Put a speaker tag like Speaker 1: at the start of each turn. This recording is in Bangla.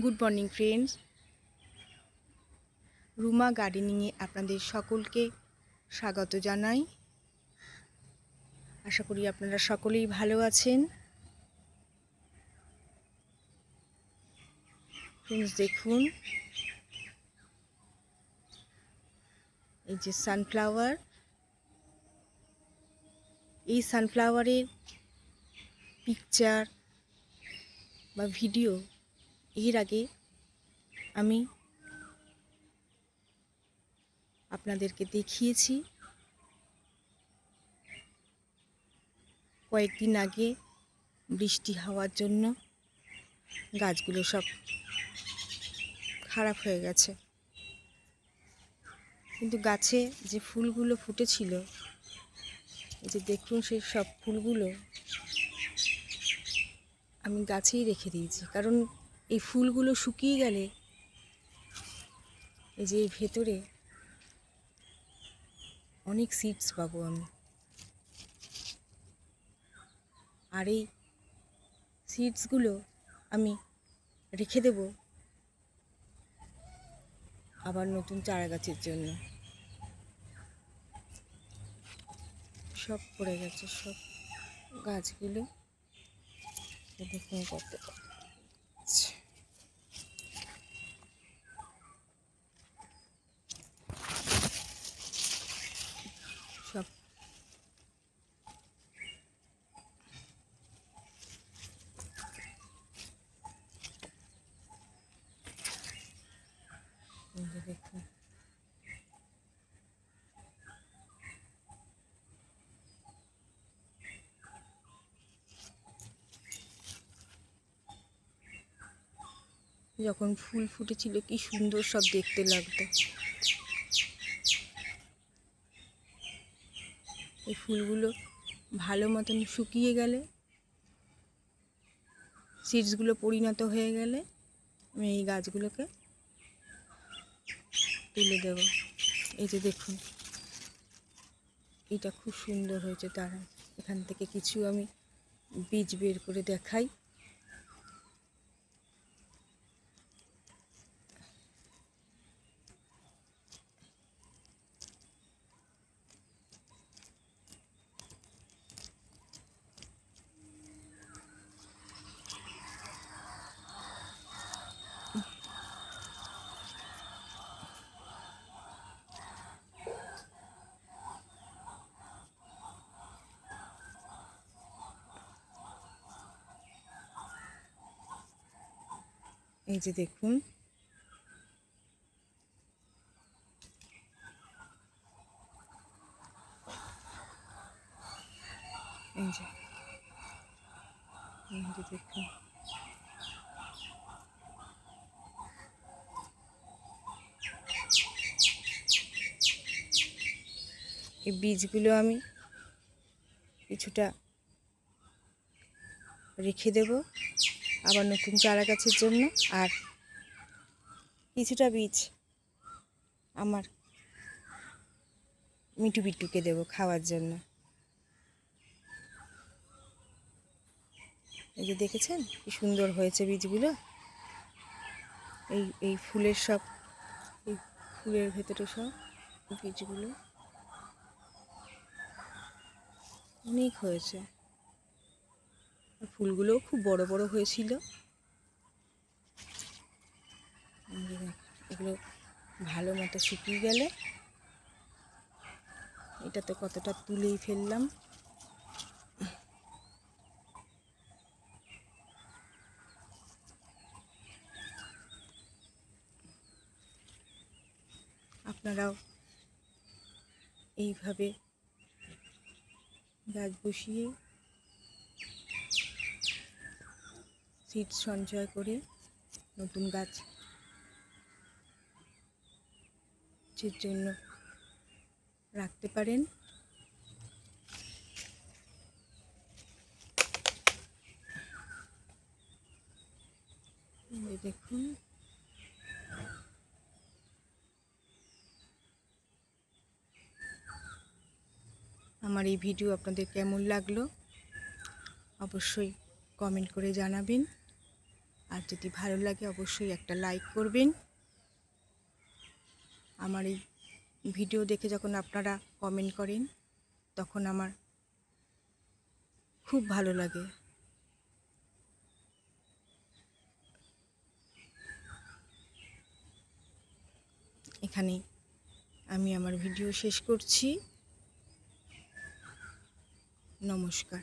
Speaker 1: গুড মর্নিং ফ্রেন্ডস, রুমা গার্ডেনিংয়ে আপনাদের সকলকে স্বাগত জানাই। আশা করি আপনারা সকলেই ভালো আছেন। ফ্রেন্ডস, দেখুন এই যে সানফ্লাওয়ার, এই সানফ্লাওয়ারের পিকচার বা ভিডিও এর আগে আমি আপনাদেরকে দেখিয়েছি। কয়েকদিন আগে বৃষ্টি হওয়ার জন্য গাছগুলো সব খারাপ হয়ে গেছে, কিন্তু গাছে যে ফুলগুলো ফুটেছিল, এই যে দেখুন, সেই সব ফুলগুলো আমি গাছেই রেখে দিয়েছি। কারণ এই ফুলগুলো শুকিয়ে গেলে এই যে এই ভেতরে অনেক সিডস পাবো আমি, আর এই সিডসগুলো আমি রেখে দেব আবার নতুন চারা গাছের জন্য। সব পড়ে গেছে, সব গাছগুলো দেখুন কত সব দেখুন। যখন ফুল ফুটেছিল কি সুন্দর সব দেখতে লাগতো। এই ফুলগুলো ভালো মতন শুকিয়ে গেলে, সিডসগুলো পরিণত হয়ে গেলে আমি এই গাছগুলোকে তুলে দেব। এই যে দেখুন, এটা খুব সুন্দর হয়েছে। তারা এখান থেকে কিছু আমি বীজ বের করে দেখাই। এই যে দেখুন, এই যে দেখুন, এই বীজগুলো আমি কিছুটা রেখে দেব আবার নতুন চারা গাছের জন্য, আর কিছুটা বীজ আমার মিঠু বিট্টুকে দেব খাওয়ার জন্য। এই যে দেখেছেন কি সুন্দর হয়েছে বীজগুলো। এই ফুলের সব, এই ফুলের ভেতরে সব বীজগুলো অনেক হয়েছে। ফুলগুলোও খুব বড় বড় হয়েছিল। এগুলো ভালো মতো শুকিয়ে গেলে, এটা তো কতটা তুলেই ফেললাম। আপনারাও এইভাবে গাছ বসিয়ে সিড সঞ্চয় করে নতুন গাছের জন্য রাখতে পারেন। দেখুন, আমার এই ভিডিও আপনাদের কেমন লাগলো অবশ্যই কমেন্ট করে জানাবেন। আর যদি ভালো লাগে অবশ্যই একটা লাইক করবেন। আমার এই ভিডিও দেখে যখন আপনারা কমেন্ট করেন তখন আমার খুব ভালো লাগে। এখানে আমি আমার ভিডিও শেষ করছি। নমস্কার।